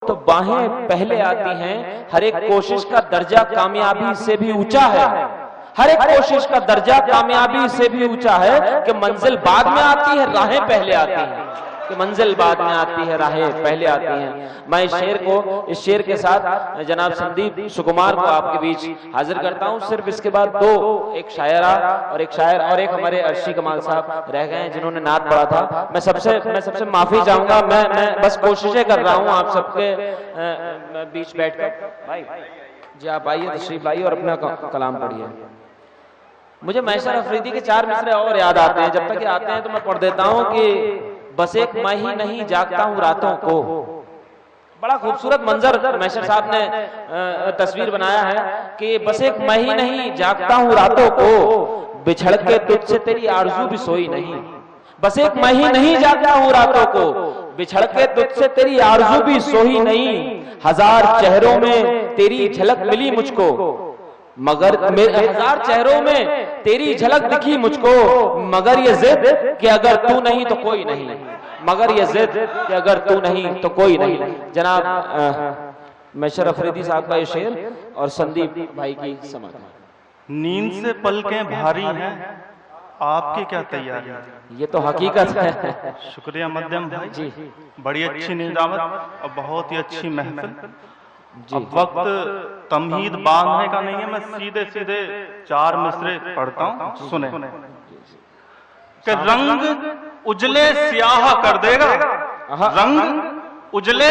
तो बाहें पहले आती हैं। हर एक कोशिश का दर्जा कामयाबी से भी ऊंचा है। हर एक कोशिश का दर्जा कामयाबी से भी ऊंचा है कि मंजिल बाद में आती है, राहें पहले आती हैं। कि मंजिल बाद में आती है, राहें पहले आती हैं। मैं इस शेर के साथ जनाब संदीप सुकुमार को आपके बीच हाजिर करता हूं। सिर्फ इसके बाद एक शायरा और एक शायर और एक हमारे अर्शी कमाल साहब रह गए हैं जिन्होंने नात पढ़ा था। मैं सबसे माफी चाहूंगा। मैं बस कोशिशें कर रहा हूं आप सबके बीच बैठकर। भाई जी आप आइए, तशरीफ लाइए और अपना कलाम पढ़िए। मुझे मैसर अफरीदी के 4 मिसरे और याद आते हैं। जब तक ये आते हैं तो मैं पढ़ देता हूं कि बस एक मैं ही नहीं जागता हूं रातों को। बड़ा खूबसूरत मंजर मैसर साहब ने तस्वीर बनाया है कि बस एक मैं ही नहीं जागता हूं रातों को, बिछड़ के तुझसे तेरी आरज़ू भी सोई नहीं। बस एक मैं ही नहीं जागता हूं रातों को, बिछड़ के तुझसे तेरी आरज़ू भी सोई नहीं। हजार चेहरों में तेरी झलक मिली मुझको, मगर हजार चेहरों में तेरी झलक दिखी मुझको, मगर ये जिद कि अगर तू नहीं तो कोई नहीं। मगर ये जिद कि अगर तू नहीं तो कोई नहीं। जनाब मैसर अफरीदी साहब का ये शेर और संदीप भाई की समझ। नींद से पलकें भारी हैं, आपकी क्या तैयारी है? ये तो हकीकत है। शुक्रिया मध्यम भाई जी, बड़ी अच्छी निजामत और बहुत ही अच्छी महफिल। अब वक्त तमहीद बांधने का नहीं है, मैं सीधे सीधे 4 मिसरे पढ़ता हूँ, सुने। कि रंग उजले स्याह कर देगा, रंग उजले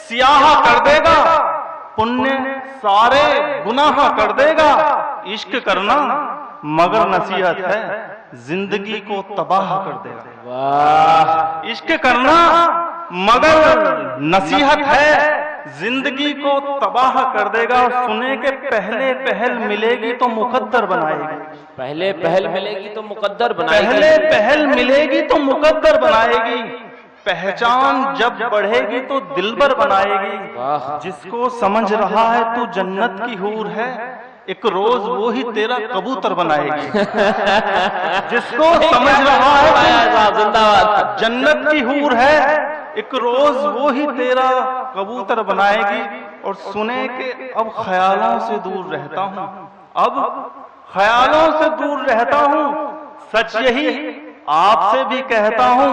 स्याह कर देगा, पुण्य सारे गुनाह कर देगा। इश्क करना मगर नसीहत है, जिंदगी को तबाह कर देगा। वाह। इश्क करना मगर नसीहत है, जिंदगी को तबाह कर देगा। और सुने के पहले पहल मिलेगी तो मुकद्दर बनाएगी। पहले पहल मिलेगी तो मुकद्दर बनाएगी। पहले पहल मिलेगी तो मुकद्दर बनाएगी। पहचान जब बढ़ेगी तो दिलबर बनाएगी। जिसको समझ रहा है तू जन्नत की हूर है, एक रोज वो ही तेरा कबूतर बनाएगी। जिसको समझ रहा है जिंदाबाद जन्नत की हूर है, एक रोज वो ही तेरा कबूतर बनाएगी। और सुने के अब ख्यालों से दूर रहता हूँ, अब ख्यालों से दूर रहता हूँ। सच यही आपसे भी कहता हूँ,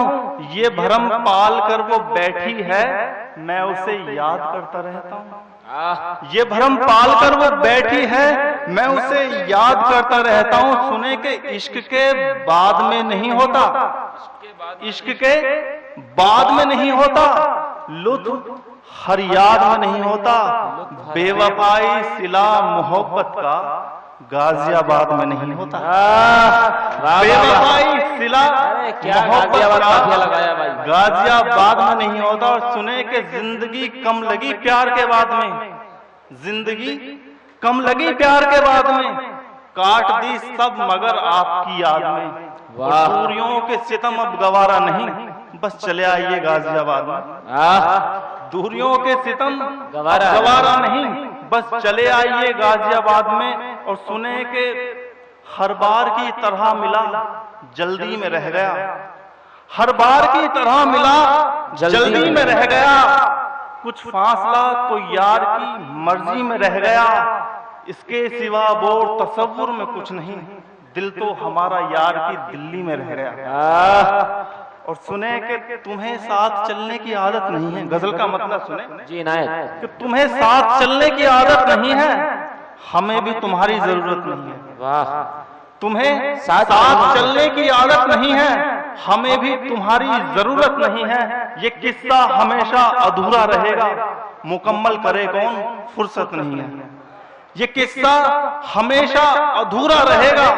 ये भरम पाल कर वो बैठी है, मैं उसे याद करता रहता हूँ। ये भरम पाल कर वो बैठी है, मैं उसे याद करता रहता हूँ। सुने के इश्क के बाद में नहीं होता, इश्क के बाद में नहीं होता, लुत्फ हर याद में नहीं होता। बेवफाई सिला मोहब्बत का गाजियाबाद में नहीं होता। बेवफाई सिला मोहब्बत का गाजियाबाद में नहीं होता। और सुने के जिंदगी कम लगी प्यार के बाद में, जिंदगी कम लगी प्यार के बाद में, काट दी सब मगर आपकी याद में। दूरियों के सितम अब गवारा नहीं, बस चले आइए गाजियाबाद में। दूरियों के सितम गवारा नहीं, बस चले आइए गाजियाबाद में। और सुने के हर बार की तरह मिला, जल्दी में रह गया। हर बार की तरह मिला, जल्दी में रह गया। कुछ फासला तो यार की मर्जी में रह गया, इसके सिवा बोर तसव्वुर में कुछ नहीं। दिल तो हमारा यार की दिल्ली में रह गया। और सुने कि तुम्हें साथ चलने की आदत नहीं है, गजल का मतलब सुने जी नायक, कि तुम्हें साथ चलने की आदत नहीं है, हमें भी तुम्हारी जरूरत नहीं है। वाह। तुम्हें साथ चलने की आदत नहीं है, हमें भी तुम्हारी जरूरत नहीं है। ये किस्सा हमेशा अधूरा रहेगा, मुकम्मल करे कौन, फुर्सत नहीं है। ये किस्सा हमेशा अधूरा रहेगा,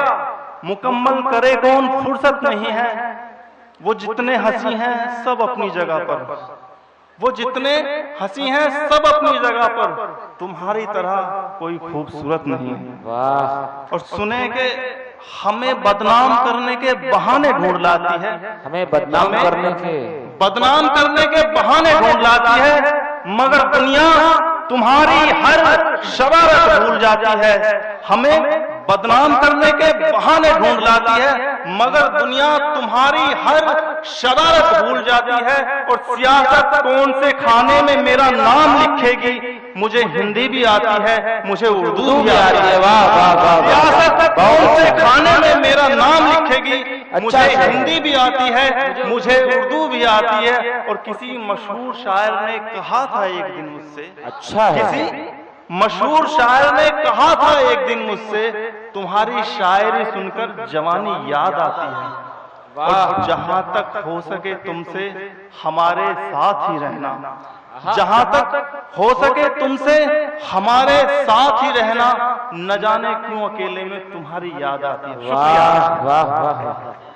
मुकम्मल करे कौन, फुर्सत नहीं है। वो जितने हंसी हैं सब अपनी जगह पर, वो जितने हंसी हैं सब अपनी जगह पर, तुम्हारी तरह कोई खूबसूरत नहीं है। वाह। और सुने के हमें बदनाम करने के बहाने ढूंढ लाती है, हमें बदनाम करने के बहाने ढूंढ लाती है। मगर दुनिया तुम्हारी हर शरारत भूल जाती है, हमें बदनाम करने के बहाने ढूंढ लाती है, मगर दुनिया तुम्हारी हर शरारत भूल जाती है और सियासत कौन से खाने में मेरा नाम लिखेगी। मुझे हिंदी भी आती है, मुझे उर्दू भी आती है। वाह वाह वाह, सियासत कौन से खाने में मेरा नाम लिखेगी। मुझे हिंदी भी आती है, मुझे उर्दू भी आती है। और किसी मशहूर शायर ने कहा था एक दिन मुझसे, अच्छा है, किसी मशहूर शायर ने कहा था एक दिन मुझसे, तुम्हारी शायरी सुनकर जवानी याद आती है और जहां तक हो सके तुमसे हमारे साथ ही रहना, जहां तक हो सके तुमसे हमारे साथ ही रहना, न जाने क्यों अकेले में तुम्हारी याद आती है। वाह वाह वाह।